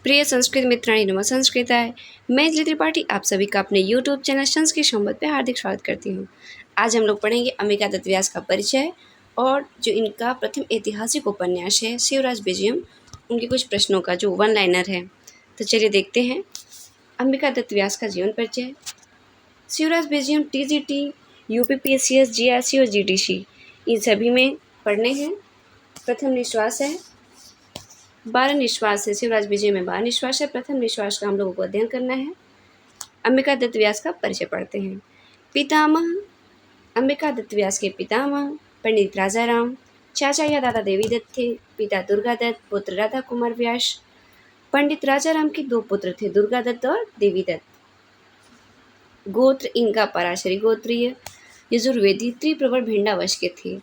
प्रिय संस्कृत मित्राणी नमः संस्कृताय। मैं अंजलि त्रिपाठी आप सभी का अपने YouTube चैनल संस्कृत संवाद पे हार्दिक स्वागत करती हूँ। आज हम लोग पढ़ेंगे अंबिका दत्त व्यास का परिचय और जो इनका प्रथम ऐतिहासिक उपन्यास है शिवराज विजयम, उनके कुछ प्रश्नों का जो वन लाइनर है। तो चलिए देखते हैं अंबिका दत्त व्यास का जीवन परिचय। Shivraj Vijayam TGT, UPPSC, GRC और GDC इन सभी में पढ़ने हैं। प्रथम निश्वास है, 12 निश्वास है। शिवराज विजय में 12 निश्वास है। प्रथम निश्वास का हम लोगों को अध्ययन करना है। अंबिका दत्त व्यास का परिचय पढ़ते हैं। पितामह, अंबिका दत्त व्यास के पितामह पंडित राजाराम, चाचा या दादा देवी दत्त थे। पिता दुर्गा दत्त, पुत्र राधा कुमार व्यास। पंडित राजाराम के 2 पुत्र थे, दुर्गा दत्त और देवी दत्त। गोत्र इनका पराशरी गोत्रीय, यजुर्वेदी त्रिप्रवर भिंडावश के थे।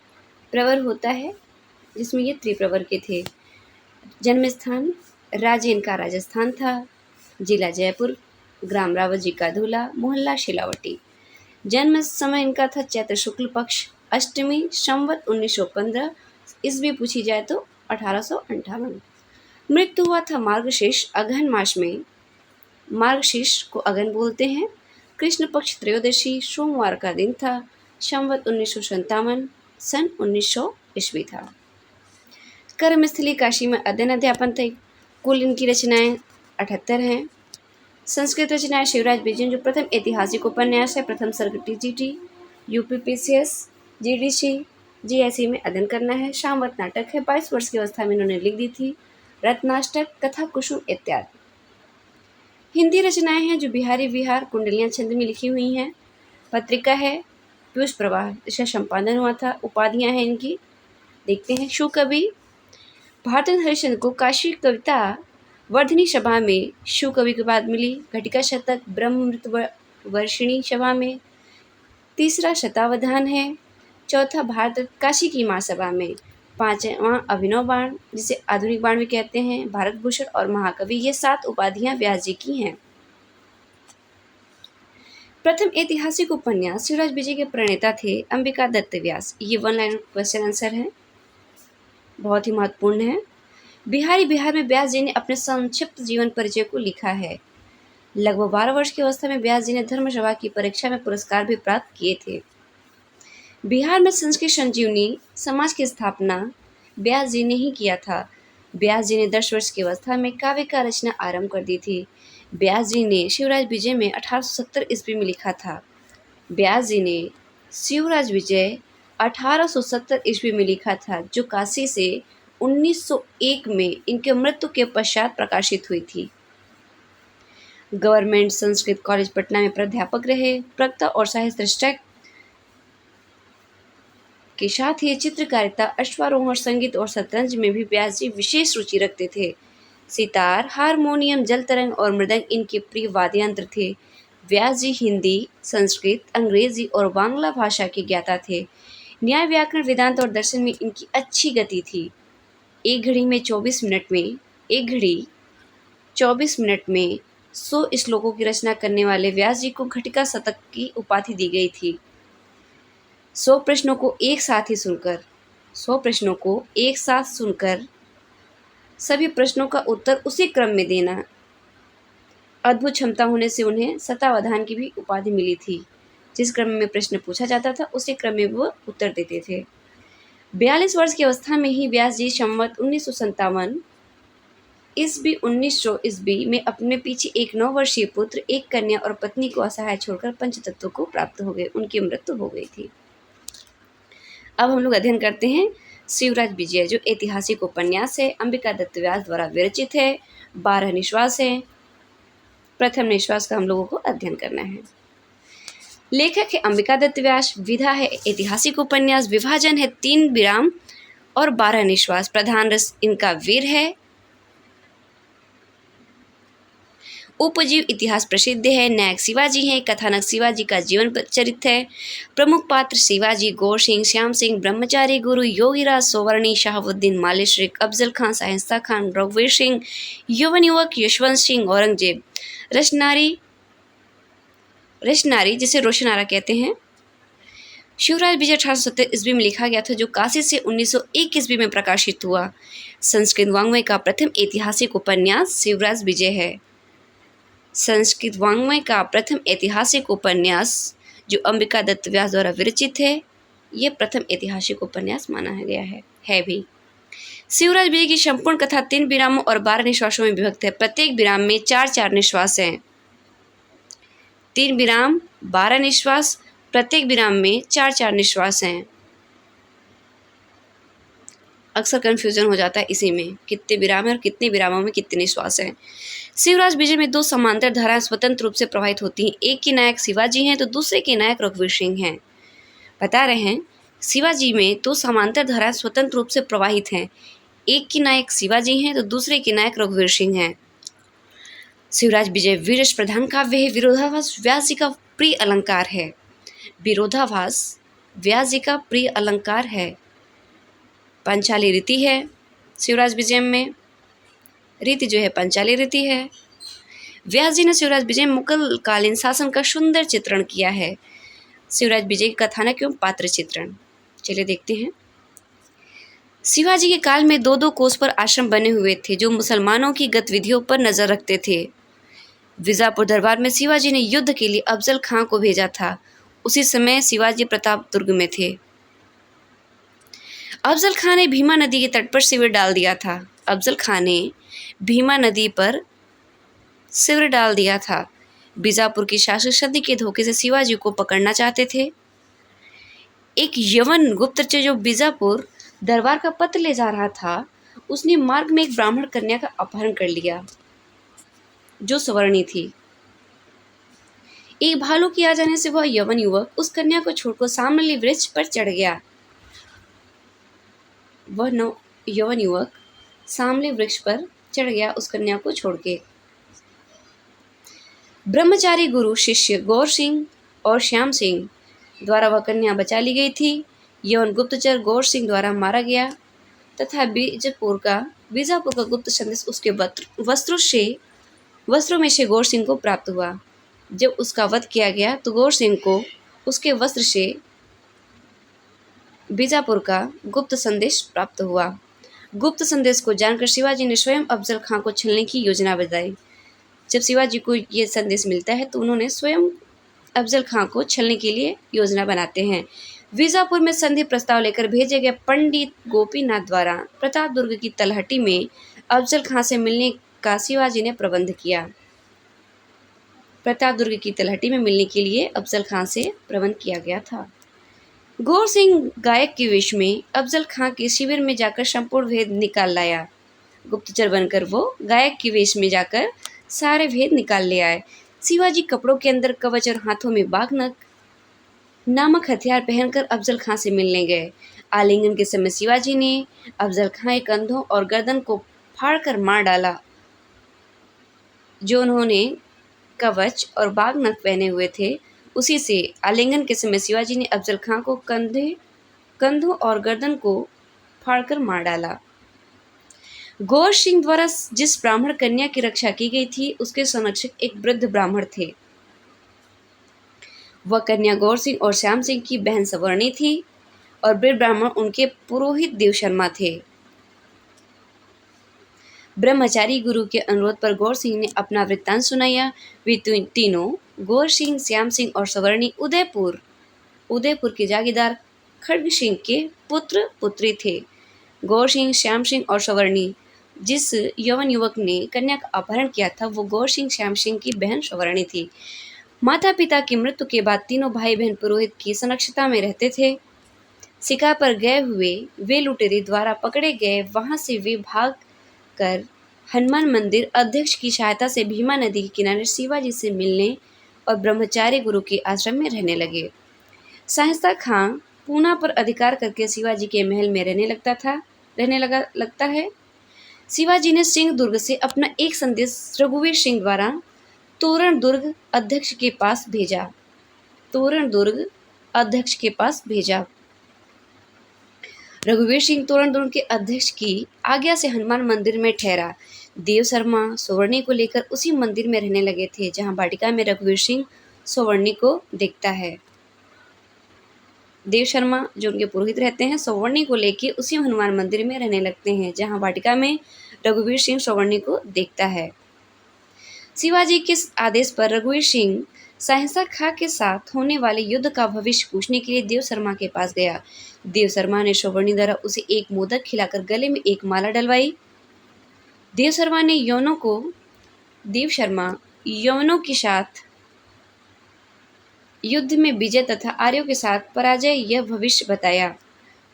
प्रवर होता है जिसमें ये त्रिप्रवर के थे। जन्म स्थान राज्य इनका राजस्थान था। जिला जयपुर, ग्राम रावत का धूला, मोहल्ला शिलावटी। जन्म समय इनका था चैत्र शुक्ल पक्ष अष्टमी, संवत 1915 ईस्वी पूछी जाए तो 1858। मृत्यु हुआ था मार्गशीर्ष अगहन मास में। मार्गशीर्ष को अगहन बोलते हैं। कृष्ण पक्ष त्रयोदशी सोमवार का दिन था। संवत 1957 सन 1900 ईस्वी था। कर्मस्थली काशी में अध्ययन अध्यापन थे। कुल इनकी रचनाएं 78 हैं। संस्कृत रचनाएं शिवराज विजयम जो प्रथम ऐतिहासिक उपन्यास है। प्रथम सर्ग TGT, UPPSC, GDC, GIC में अध्ययन करना है। शामवत नाटक है, 22 वर्ष की अवस्था में इन्होंने लिख दी थी। रत्नाष्टक, कथा कुसुम इत्यादि। हिंदी रचनाएं हैं जो बिहारी विहार, कुंडलियां छंद में लिखी हुई हैं। पत्रिका है पीयूष प्रवाह, इसका संपादन हुआ था। उपाधियां हैं इनकी, देखते हैं। शुकवि, भारतन हरिश्चंद्र को काशी कविता वर्धनी सभा में शिव कवि के बाद मिली। घटिका शतक ब्रह्ममृत वर्षिणी सभा में। तीसरा शतावधान है। चौथा भारत काशी की महासभा में। 5वां अभिनव बाण जिसे आधुनिक बाण भी कहते हैं, भारत भूषण और महाकवि, ये 7 उपाधियां व्यास जी की हैं। प्रथम ऐतिहासिक उपन्यास शिवराज विजय के प्रणेता थे अंबिका दत्त व्यास। ये वन लाइन क्वेश्चन आंसर है, बहुत ही महत्वपूर्ण है। बिहार में व्यास जी ने अपने संक्षिप्त जीवन परिचय को लिखा है। लगभग 12 वर्ष की अवस्था में व्यास जी ने धर्मसभा की परीक्षा में पुरस्कार भी प्राप्त किए थे। बिहार में संस्कृत संजीवनी समाज की स्थापना व्यास जी ने ही किया था। व्यास जी ने 10 वर्ष की अवस्था में काव्य का रचना आरंभ कर दी थी। व्यास जी ने शिवराज विजय में 1870 ईस्वी में लिखा था। व्यास जी ने शिवराज विजय 1870 ईस्वी में लिखा था, जो काशी से 1901 में इनके मृत्यु के पश्चात प्रकाशित हुई थी। गवर्नमेंट संस्कृत कॉलेज पटना में प्राध्यापक रहे। प्रवक्ता और साहित्य रचना के साथ ही चित्रकारिता, अश्वारोहण, संगीत और शतरंज में भी व्यास जी विशेष रुचि रखते थे। सितार, हारमोनियम, जल तरंग और मृदंग इनके प्रिय वाद्य यंत्र थे। व्यास जी हिंदी, संस्कृत, अंग्रेजी और बांग्ला भाषा के ज्ञाता थे। न्याय, व्याकरण, वेदांत और दर्शन में इनकी अच्छी गति थी। एक घड़ी 24 मिनट में 100 श्लोकों की रचना करने वाले व्यास जी को घटिका शतक की उपाधि दी गई थी। 100 प्रश्नों को एक साथ सुनकर सभी प्रश्नों का उत्तर उसी क्रम में देना अद्भुत क्षमता होने से उन्हें शतावधान की भी उपाधि मिली थी। जिस क्रम में प्रश्न पूछा जाता था उसी क्रम में वो उत्तर देते थे। 42 वर्ष की अवस्था में ही व्यास जी संवत 1957 ईस्वी 1900 ईस्वी में अपने पीछे एक 9 वर्षीय पुत्र, एक कन्या और पत्नी को असहाय छोड़कर पंचतत्व को प्राप्त हो गए। उनकी मृत्यु हो गई थी। अब हम लोग अध्ययन करते हैं शिवराज विजय, जो ऐतिहासिक उपन्यास है, अंबिका दत्त व्यास द्वारा विरचित है। 12 निश्वास है। प्रथम निश्वास का हम लोगों को अध्ययन करना है। लेखक है अंबिका दत्त व्यास। विधा है ऐतिहासिक उपन्यास। विभाजन है 3 विराम और 12 निश्वास। प्रधान रस इनका वीर है। उपजीव इतिहास प्रसिद्ध है। नायक शिवाजी हैं। कथानक शिवाजी का जीवन चरित्र है। प्रमुख पात्र शिवाजी, गौर सिंह, श्याम सिंह, ब्रह्मचारी गुरु, योगीराज, सोवर्णी, शहाबुद्दीन, मालेश्रिक, अफजल खान, शाइस्ता खान, रघुवीर सिंह, यौवन युवक, यशवंत सिंह, औरंगजेब। रचनारी जिसे रोशनारा कहते हैं। शिवराज विजय 1870 ईस्वी में लिखा गया था, जो काशी से 1901 ईस्वी में प्रकाशित हुआ। संस्कृत वाङ्मय का प्रथम ऐतिहासिक उपन्यास शिवराज विजय है। संस्कृत वाङ्मय का प्रथम ऐतिहासिक उपन्यास जो अंबिका दत्त व्यास द्वारा विरचित है, ये प्रथम ऐतिहासिक उपन्यास माना गया है भी। शिवराज विजय की संपूर्ण कथा 3 विरामों और 12 निश्वासों में विभक्त है। प्रत्येक विराम में 4-4 निश्वास हैं। 3 विराम, 12 निश्वास, प्रत्येक विराम में 4-4 निश्वास हैं। अक्सर कन्फ्यूजन हो जाता है इसी में, कितने विराम हैं और कितने विरामों में कितने निश्वास हैं। शिवराज विजय में 2 समांतर धाराएं स्वतंत्र रूप से प्रवाहित होती हैं। एक के नायक शिवाजी हैं तो दूसरे के नायक रघुवीर सिंह हैं। बता रहे हैं, शिवाजी में 2 समांतर धाराएं स्वतंत्र रूप से प्रवाहित हैं। एक के नायक शिवाजी हैं तो दूसरे के नायक रघुवीर सिंह हैं। शिवराज विजय वीररस प्रधान काव्य है। विरोधाभास व्यास जी का प्रिय अलंकार है। विरोधाभास व्यास जी का प्रिय अलंकार है। पंचाली रीति है। शिवराज विजय में रीति जो है पंचाली रीति है। व्यास जी ने शिवराज विजय मुगल कालीन शासन का सुंदर चित्रण किया है। शिवराज विजय की कथानक एवं पात्र चित्रण, चलिए देखते हैं। शिवाजी के काल में 2-2 कोस पर आश्रम बने हुए थे जो मुसलमानों की गतिविधियों पर नजर रखते थे। विजापुर दरबार में शिवाजी ने युद्ध के लिए अफजल खां को भेजा था। उसी समय शिवाजी प्रताप दुर्ग में थे। अफजल खां ने भीमा नदी के तट पर शिविर डाल दिया था। अफजल खां ने भीमा नदी पर शिविर डाल दिया था। बीजापुर की शासक सदी के धोखे से शिवाजी को पकड़ना चाहते थे। एक यवन गुप्तचर जो बीजापुर दरबार का पत्र ले जा रहा था, उसने मार्ग में एक ब्राह्मण कन्या का अपहरण कर लिया जो सवर्णी थी। एक भालू के आ जाने से वह यवन युवक उस कन्या को छोड़कर सामने वृक्ष पर चढ़ गया। वह यवन युवक सामने वृक्ष पर चढ़ गया उस कन्या को छोड़ के। ब्रह्मचारी गुरु शिष्य गौर सिंह और श्याम सिंह द्वारा वह कन्या बचा ली गई थी। यवन गुप्तचर गौर सिंह द्वारा मारा गया तथा बीजापुर का गुप्त संदेश उसके वस्त्रों में से गौर सिंह को प्राप्त हुआ। जब उसका वध किया गया तो गौर सिंह को उसके वस्त्र से बीजापुर का गुप्त संदेश प्राप्त हुआ। गुप्त संदेश को जानकर शिवाजी ने स्वयं अफजल खां को छलने की योजना बताई। जब शिवाजी को ये संदेश मिलता है तो उन्होंने स्वयं अफजल खां को छलने के लिए योजना बनाते हैं। बीजापुर में संधि प्रस्ताव लेकर भेजे गए पंडित गोपीनाथ द्वारा प्रताप दुर्ग की तलहटी में अफजल खां से मिलने का शिवाजी ने प्रबंध किया। प्रताप दुर्ग की तलहटी में मिलने के लिए अफजल खां से प्रबंध किया गया था। गौर सिंह गायक के वेश में अफजल खां के शिविर में जाकर संपूर्ण भेद निकाल लाया। गुप्तचर बनकर वो गायक के वेश में जाकर सारे भेद निकाल ले आए। शिवाजी कपड़ों के अंदर कवच और हाथों में बाघनख नामक हथियार पहनकर अफजल खां से मिलने गए। आलिंगन के समय शिवाजी ने अफजल खां के कंधों और गर्दन को फाड़कर मार डाला। जो उन्होंने कवच और बाघनख पहने हुए थे, उसी से आलिंगन के समय शिवाजी ने अफजल खां को कंधों और गर्दन को फाड़कर मार डाला। गौर सिंह द्वारा जिस ब्राह्मण कन्या की रक्षा की गई थी, उसके संरक्षक एक वृद्ध ब्राह्मण थे। वह कन्या गौर सिंह और श्याम सिंह की बहन सवर्णी थी और वृद्ध ब्राह्मण उनके पुरोहित देव शर्मा थे। ब्रह्मचारी गुरु के अनुरोध पर गौर सिंह ने अपना वृत्तांत सुनाया। वे तीनों गौर सिंह, श्याम सिंह और सवर्णी उदयपुर के जागीरदार खड्ग सिंह के पुत्र पुत्री थे। गौर सिंह, श्याम सिंह और सवर्णी, जिस यवन युवक ने कन्या का अपहरण किया था, वो गौर सिंह, श्याम सिंह की बहन सवर्णी थी। माता पिता की मृत्यु के बाद तीनों भाई बहन पुरोहित की संरक्षता में रहते थे। शिकार पर गए हुए वे लुटेरे द्वारा पकड़े गए। वहां से वे भाग कर हनुमान मंदिर अध्यक्ष की सहायता से भीमा नदी के किनारे शिवाजी से मिलने और ब्रह्मचारी गुरु के आश्रम में रहने लगे। शाइस्ता खां पूना पर अधिकार करके शिवाजी के महल में रहने लगता है। शिवाजी ने सिंह दुर्ग से अपना एक संदेश रघुवीर सिंह द्वारा तोरण दुर्ग अध्यक्ष के पास भेजा। रघुवीर सिंह तोरण दुर्ग के अध्यक्ष की आज्ञा से हनुमान मंदिर में ठहरा। देव शर्मा सवर्णी को लेकर उसी मंदिर में रहने लगे थे जहां वाटिका में रघुवीर सिंह सवर्णी को देखता है। देव शर्मा जो उनके पुरोहित रहते हैं सौवर्णी को लेके उसी हनुमान मंदिर में रहने लगते हैं, जहाँ वाटिका में रघुवीर सिंह सौवर्णी को देखता है। शिवाजी के आदेश पर रघुवीर सिंह सहसा खां के साथ होने वाले युद्ध का भविष्य पूछने के लिए देव शर्मा के पास गया। देव शर्मा ने सौवर्णी द्वारा उसे एक मोदक खिलाकर गले में एक माला डलवाई। देव शर्मा यवनों के साथ युद्ध में विजय तथा आर्यों के साथ पराजय यह भविष्य बताया।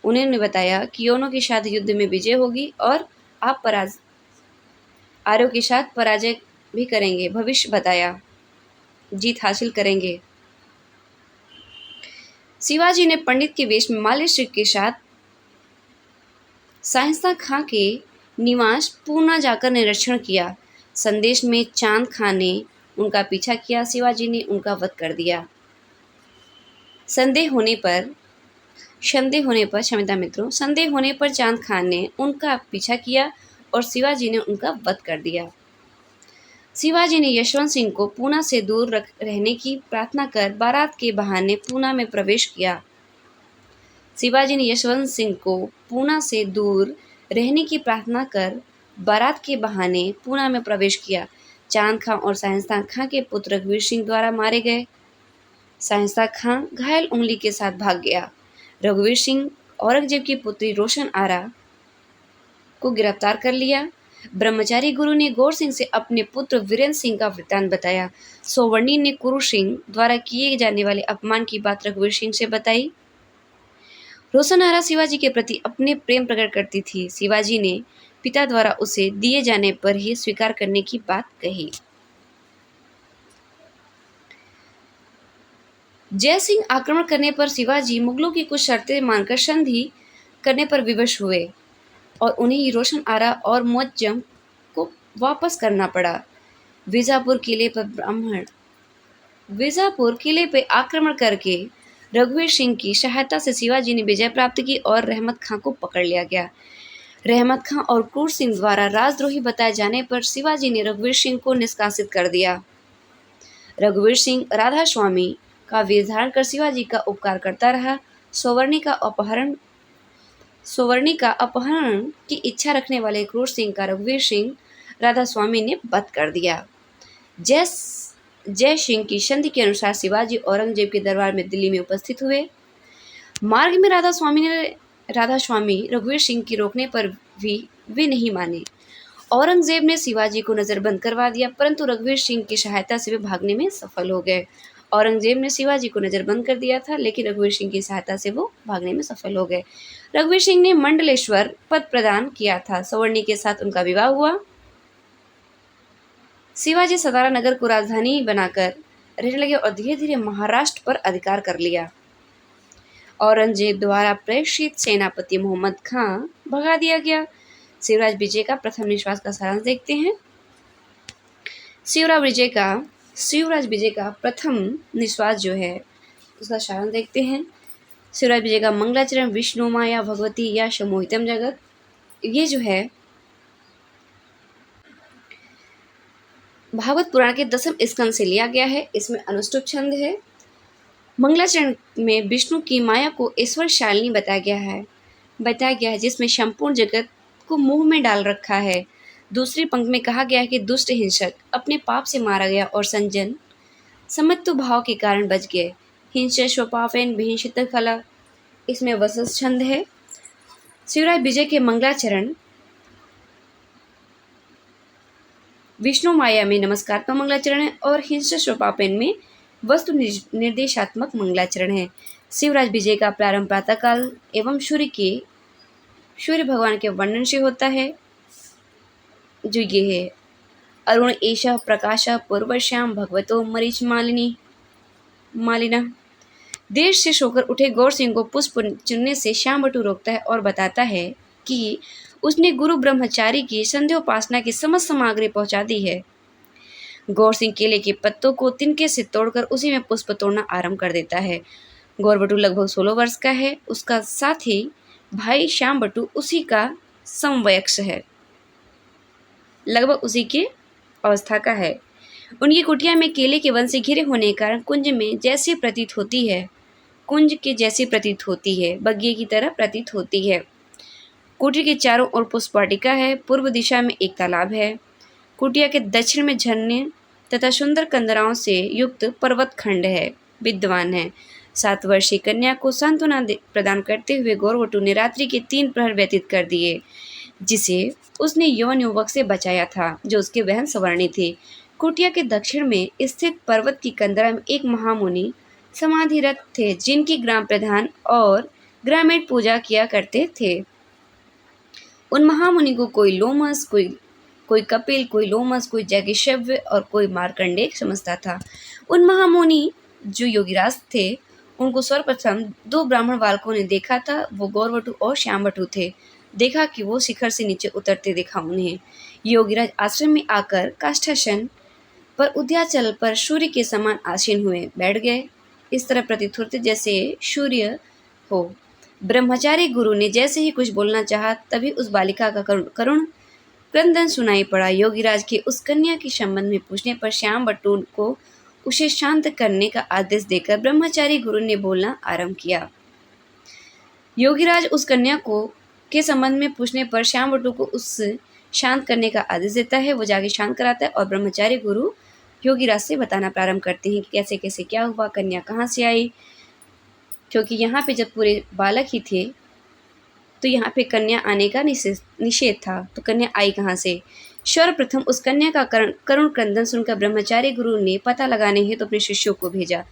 उन्होंने बताया कि यवनों के साथ युद्ध में विजय होगी और आप आर्यों के साथ पराजय भी करेंगे, भविष्य बताया, जीत हासिल करेंगे। शिवाजी ने पंडित के वेश में मालेश्वर के साथ सहसा खां के निवास पूना जाकर निरीक्षण किया। संदेश में चांद खां ने उनका पीछा किया। शिवाजी ने उनका वध कर दिया। संदेह होने पर चांद खां ने उनका पीछा किया और शिवाजी ने उनका वध कर दिया। शिवाजी ने यशवंत सिंह को पूना से दूर रहने की प्रार्थना कर बारात के बहाने पूना में प्रवेश किया। शिवाजी ने यशवंत सिंह को पूना से दूर रहने की प्रार्थना कर बारात के बहाने पूना में प्रवेश किया। चांद खां और सहसा खां के पुत्र रघुवीर सिंह द्वारा मारे गए। सहसा खां घायल उंगली के साथ भाग गया। रघुवीर सिंह औरंगजेब की पुत्री रोशन आरा को गिरफ्तार कर लिया। ब्रह्मचारी गुरु ने गौर सिंह से अपने पुत्र वीरेंद्र सिंह का वृत्तांत बताया। सौवर्णी ने कुरु सिंह द्वारा किए जाने वाले अपमान की बात रघुवीर सिंह से बताई। रोशन आरा शिवाजी के प्रति अपने प्रेम प्रकट करती थी। शिवाजी ने पिता द्वारा उसे दिए जाने पर ही स्वीकार करने की बात कही। जय सिंह आक्रमण करने पर शिवाजी मुगलों की कुछ शर्तें मानकर संधि करने पर विवश हुए और उन्हें रोशन आरा और मुअज्जम को वापस करना पड़ा। बीजापुर किले पे आक्रमण करके रघुवीर सिंह की सहायता से शिवाजी ने विजय प्राप्त की और रहमत खां को पकड़ लिया गया। रहमत खां और क्रूर सिंह द्वारा राजद्रोही बताए जाने पर शिवाजी ने रघुवीर सिंह को निष्कासित कर दिया। रघुवीर सिंह राधा स्वामी का वेश धारण कर शिवाजी का उपकार करता रहा। सौवर्णी का अपहरण की इच्छा रखने वाले क्रूर सिंह का रघुवीर सिंह राधा स्वामी ने वध कर दिया। जय सिंह की संधि के अनुसार शिवाजी औरंगजेब के दरबार में दिल्ली में उपस्थित हुए। मार्ग में राधा स्वामी रघुवीर सिंह की रोकने पर भी वे नहीं माने। औरंगजेब ने शिवाजी को नजरबंद करवा दिया, परंतु रघुवीर सिंह की सहायता से वे भागने में सफल हो गए। औरंगजेब ने शिवाजी को नजरबंद कर दिया था, लेकिन रघुवीर सिंह की सहायता से वो भागने में सफल हो गए। रघुवीर सिंह ने मंडलेश्वर पद प्रदान किया था। सौवर्णी के साथ उनका विवाह हुआ। शिवाजी सतारा नगर को राजधानी बनाकर रहने लगे और धीरे धीरे महाराष्ट्र पर अधिकार कर लिया। औरंगजेब द्वारा प्रेषित सेनापति मोहम्मद खां भगा दिया गया। शिवराज विजय का प्रथम निश्वास का सारांश देखते हैं। शिवराज विजय का प्रथम निश्वास जो है उसका सारांश देखते हैं। शिवराज विजय का मंगलाचरण विष्णु माया भगवती या समोहितम जगत, ये जो है भागवत पुराण के 10वें स्कंद से लिया गया है। इसमें अनुष्टुप छंद है। मंगलाचरण में विष्णु की माया को ईश्वर शालिनी बताया गया है, जिसमें संपूर्ण जगत को मुंह में डाल रखा है। दूसरी पंक्ति में कहा गया है कि दुष्ट हिंसक अपने पाप से मारा गया और संजन समत्व भाव के कारण बच गए। हिंसा स्वपापेन विहिंसित फला, इसमें वसस छंद है। शिवराज विजय के मंगलाचरण विष्णु माया में नमस्कारात्मक मंगलाचरण है और हिंसा स्वपापेन में वस्तु निर्देशात्मक मंगलाचरण है। शिवराज विजय का प्रारंभ प्रातःकाल एवं सूर्य भगवान के वर्णन से होता है, जो ये है अरुण एषः प्रकाशः पूर्वश्याम भगवतो मरीच मालिना। देर से सोकर उठे गौर सिंह को पुष्प चुनने से श्याम बटू रोकता है और बताता है कि उसने गुरु ब्रह्मचारी की संध्योपासना की समस्त सामग्री पहुंचा दी है। गौर सिंह केले के पत्तों को तिनके से तोड़कर उसी में पुष्प तोड़ना आरंभ कर देता है। गौर बटू लगभग 16 वर्ष का है। उसका साथी भाई श्याम बटू उसी का समवयस्क है, लगभग उसी के अवस्था का है। उनकी कुटिया में केले के वन से घिरे होने के कारण कुंज में जैसी प्रतीत होती है कुंज के जैसी प्रतीत होती है, बगिए की तरह प्रतीत होती है। कुटिया के चारों ओर पुष्प वाटिका है। पूर्व दिशा में एक तालाब है। कुटिया के दक्षिण में झरने तथा सुंदर कंदराओं से युक्त पर्वत खंड है, विद्वान है। 7 वर्षीय कन्या को सांत्वना प्रदान करते हुए गौरवटू ने रात्रि के 3 प्रहर व्यतीत कर दिए, जिसे उसने यौवन युवक से बचाया था, जो उसके बहन सवर्णी थे। कुटिया के दक्षिण में स्थित पर्वत की कंदरा में एक महामुनि समाधिरत थे, जिनकी ग्राम प्रधान और ग्रामीण पूजा किया करते थे। उन महामुनि को कोई लोमस, कोई कपिल, कोई लोमस, कोई जैगिशव्य और कोई मार्कंडेय समझता था। उन महामुनि जो योगिराज थे, उनको सर्वप्रथम 2 ब्राह्मण बालकों ने देखा था। वो गौरवटु और श्यामवटु थे। देखा कि वो शिखर से नीचे उतरते देखा उन्हें। योगिराज आश्रम में आकर काष्ठासन पर उद्याचल पर सूर्य के समान आसीन हुए बैठ गए। इस तरह प्रतीत होते जैसे सूर्य हो। ब्रह्मचारी गुरु ने जैसे ही कुछ बोलना चाहा, तभी उस बालिका का करुण क्रंदन सुनाई पड़ा। योगिराज के उस कन्या के संबंध में पूछने पर श्यामवटु को उसे शांत करने का आदेश देकर ब्रह्मचारी गुरु ने बोलना आरंभ किया। योगिराज उस कन्या को के संबंध में पूछने पर श्यामवटु को उस शांत करने का आदेश देता है। वो जाके शांत कराता है और ब्रह्मचारी गुरु योगिराज से बताना प्रारंभ करते हैं कि कैसे कैसे क्या हुआ, कन्या कहाँ से आई, क्योंकि यहाँ पे जब पूरे बालक ही थे तो यहाँ पे कन्या आने का निषेध था, तो कन्या आई कहाँ से। सर्वप्रथम उस कन्या का करुण क्रंदन सुनकर ब्रह्मचारी गुरु ने पता लगाने हेतु अपने शिष्यों को भेजा।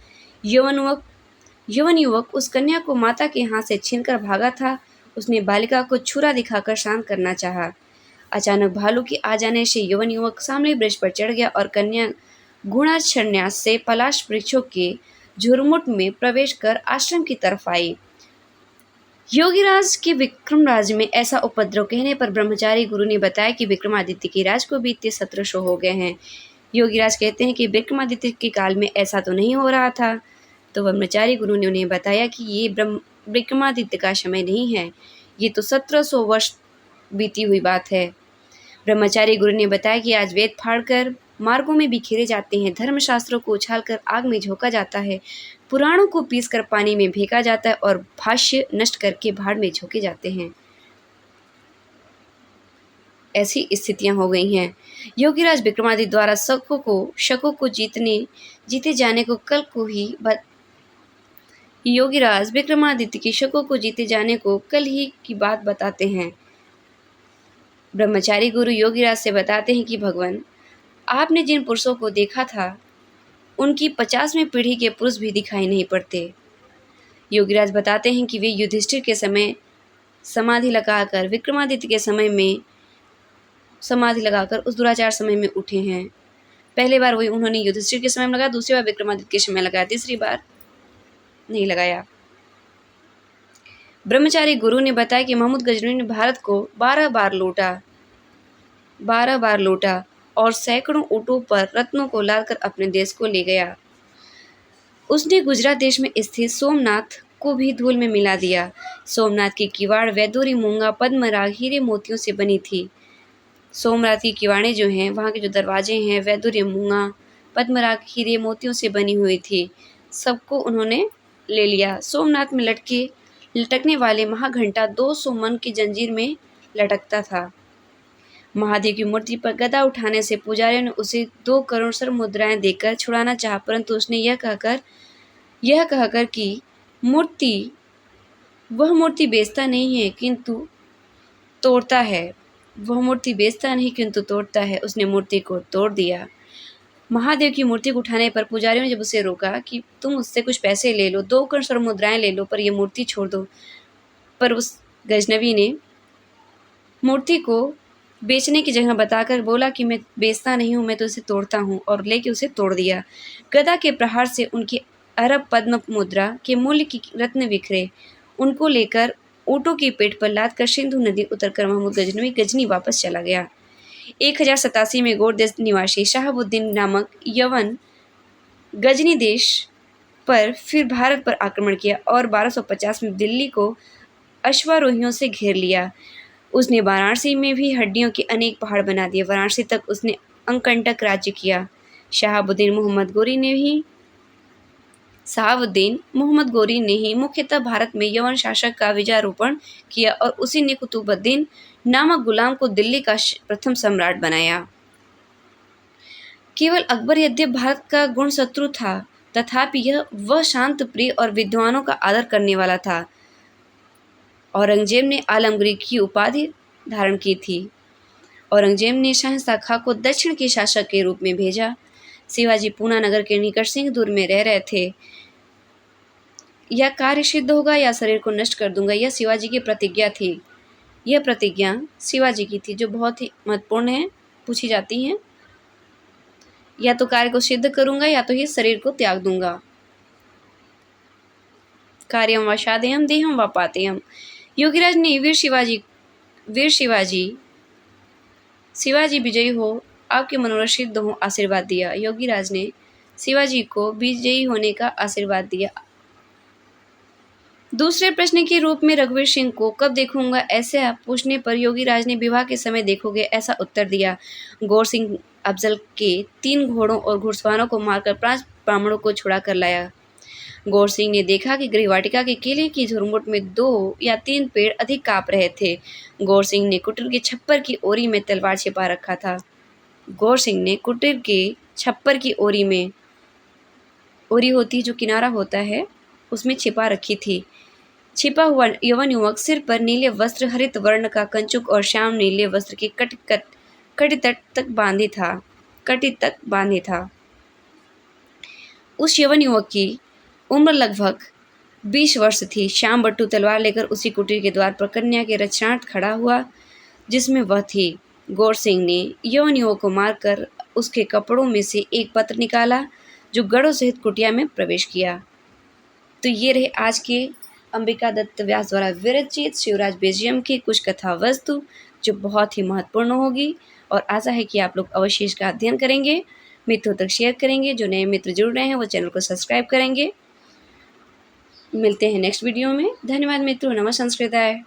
यौवन युवक उस कन्या को माता के हाथ से छीनकर भागा था। उसने बालिका को छुरा दिखाकर शांत करना चाहा। अचानक भालू के आ जाने से यौवन युवक सामने वृक्ष पर चढ़ गया और कन्या गुणाच्छन्यास से पलाश वृक्षों के झुरमुट में प्रवेश कर आश्रम की तरफ आई। योगिराज के विक्रमराज में ऐसा उपद्रव कहने पर ब्रह्मचारी गुरु ने बताया कि विक्रमादित्य के राज को बीते 1700 हो गए हैं। योगिराज कहते हैं कि विक्रमादित्य के काल में ऐसा तो नहीं हो रहा था। तो ब्रह्मचारी गुरु ने उन्हें बताया कि ये विक्रमादित्य का समय नहीं है, ये तो 1700 वर्ष बीती हुई बात है। ब्रह्मचारी गुरु ने बताया कि आज वेद फाड़कर मार्गों में बिखेरे जाते हैं, धर्मशास्त्रों को उछालकर आग में झोंका जाता है, पुराणों को पीसकर पानी में फेंका जाता है और भाष्य नष्ट करके भाड़ में झोंके जाते हैं। ऐसी स्थितियां हो गई हैं। योगिराज विक्रमादित्य द्वारा शकों को जीते जाने को कल को ही योगिराज विक्रमादित्य के शकों को जीते जाने को कल ही की बात बताते हैं। ब्रह्मचारी गुरु योगिराज से बताते हैं कि भगवान, आपने जिन पुरुषों को देखा था, उनकी 50वीं पीढ़ी के पुरुष भी दिखाई नहीं पड़ते। योगिराज बताते हैं कि वे युधिष्ठिर के समय समाधि लगाकर विक्रमादित्य के समय में समाधि लगाकर उस दुराचार समय में उठे हैं। पहले बार वही उन्होंने युधिष्ठिर के समय में लगाया, दूसरी बार विक्रमादित्य के समय लगाया, तीसरी बार नहीं लगाया। ब्रह्मचारी गुरु ने बताया कि महमूद गजनवी ने भारत को 12 बार लूटा और सैकड़ों ऊँटों पर रत्नों को लादकर अपने देश को ले गया। उसने गुजरात देश में स्थित सोमनाथ को भी धूल में मिला दिया। सोमनाथ की किवाड़ वैदूरी, मूंगा, पद्मराग, हीरे मोतियों से बनी थी। सोमनाथ की किवाड़ें जो हैं, वहाँ के जो दरवाजे हैं, वैदूरी, मूंगा, पद्मराग, हीरे मोतियों से बनी हुई थी। सबको उन्होंने ले लिया। सोमनाथ में लटकने वाले महाघंटा 200 मन की जंजीर में लटकता था। महादेव की मूर्ति पर गदा उठाने से पुजारियों ने उसे 2 करोड़ स्वर्ण मुद्राएं देकर छुड़ाना चाहा, परंतु उसने यह कहकर कि वह मूर्ति बेचता नहीं है किंतु तोड़ता है। उसने मूर्ति को तोड़ दिया। महादेव की मूर्ति को उठाने पर पुजारियों ने जब उसे रोका कि तुम उससे कुछ पैसे ले लो, 2 करोड़ स्वर्ण मुद्राएं ले लो, पर यह मूर्ति छोड़ दो, पर उस गजनवी ने मूर्ति को बेचने की जगह बताकर बोला कि मैं बेचता नहीं हूँ, मैं तो उसे तोड़ता हूँ, और लेके उसे तोड़ दिया। गदा के प्रहार से उनकी अरब पद्म मुद्रा के मूल्य की रत्न बिखरे। उनको लेकर ऊँटों की पेट पर लादकर सिंधु नदी उतरकर महमूद गजनवी गजनी वापस चला गया। 1087 में गौड़ देश निवासी शहाबुद्दीन नामक यवन गजनी देश पर फिर भारत पर आक्रमण किया और 1250 में दिल्ली को अश्वारोहियों से घेर लिया। उसने वाराणसी में भी हड्डियों के अनेक पहाड़ बना दिए। वाराणसी तक उसने अंकंटक राज्य किया। शहाबुद्दीन मोहम्मद गोरी ने भी शहाबुद्दीन मोहम्मद गोरी ने ही मुख्यतः भारत में यवन शासक का विजयारोपण किया और उसी ने कुतुबुद्दीन नामक गुलाम को दिल्ली का प्रथम सम्राट बनाया। केवल अकबर यद्यपि भारत का गुण शत्रु था, तथापि वह शांत प्रिय और विद्वानों का आदर करने वाला था। औरंगजेब ने आलमगीर की उपाधि धारण की थी। औरंगजेब ने शहंशाह खां को दक्षिण के शासक के रूप में भेजा। शिवाजी पूना नगर के निकट सिंहदूर में रह रहे थे। या कार्य सिद्ध होगा या शरीर को नष्ट कर दूंगा, यह शिवाजी की प्रतिज्ञा थी। यह प्रतिज्ञा शिवाजी की थी जो बहुत ही महत्वपूर्ण है, पूछी जाती हैं। या तो कार्य को सिद्ध करूंगा या तो ही शरीर को त्याग दूंगा। कार्यम व साधयम देहम व पातेयम। योगीराज ने शिवाजी विजयी हो, आपके मनोरथ सिद्ध हो आशीर्वाद दिया। योगीराज ने शिवाजी को विजयी होने का आशीर्वाद दिया। दूसरे प्रश्न के रूप में रघुवीर सिंह को कब देखूंगा, ऐसे पूछने पर योगीराज ने विवाह के समय देखोगे ऐसा उत्तर दिया। गौर सिंह अफजल के 3 घोड़ों और घुड़सवारों को मारकर 5 ब्राह्मणों को छुड़ा कर लाया। गौर सिंह ने देखा कि गृहवाटिका के केले की झुरमुट में 2 या 3 पेड़ अधिक काँप रहे थे। गौर सिंह ने कुटीर के छप्पर की ओरी में तलवार छिपा रखा था। गौर सिंह ने कुटीर के छप्पर की ओरी में, ओरी होती जो किनारा होता है, उसमें छिपा रखी थी। छिपा हुआ यवन युवक सिर पर नीले वस्त्र, हरित वर्ण का कंचुक और श्याम नीले वस्त्र के कटी तक बांधे था। उस यवन युवक की उम्र लगभग 20 वर्ष थी। श्याम बट्टू तलवार लेकर उसी कुटीर के द्वार पर कन्या के रक्षणार्थ खड़ा हुआ जिसमें वह थी। गौर सिंह ने यवन युवक को मारकर उसके कपड़ों में से एक पत्र निकाला जो गढ़ों सहित कुटिया में प्रवेश किया। तो ये रहे आज के अंबिका दत्त व्यास द्वारा विरचित शिवराज बेजियम की कुछ कथा वस्तु, जो बहुत ही महत्वपूर्ण होगी और आशा है कि आप लोग अवश्य इसका अध्ययन करेंगे, मित्रों तक शेयर करेंगे। जो नए मित्र जुड़ रहे हैं वो चैनल को सब्सक्राइब करेंगे। मिलते हैं नेक्स्ट वीडियो में। धन्यवाद मित्रों। नमः संस्कृताय।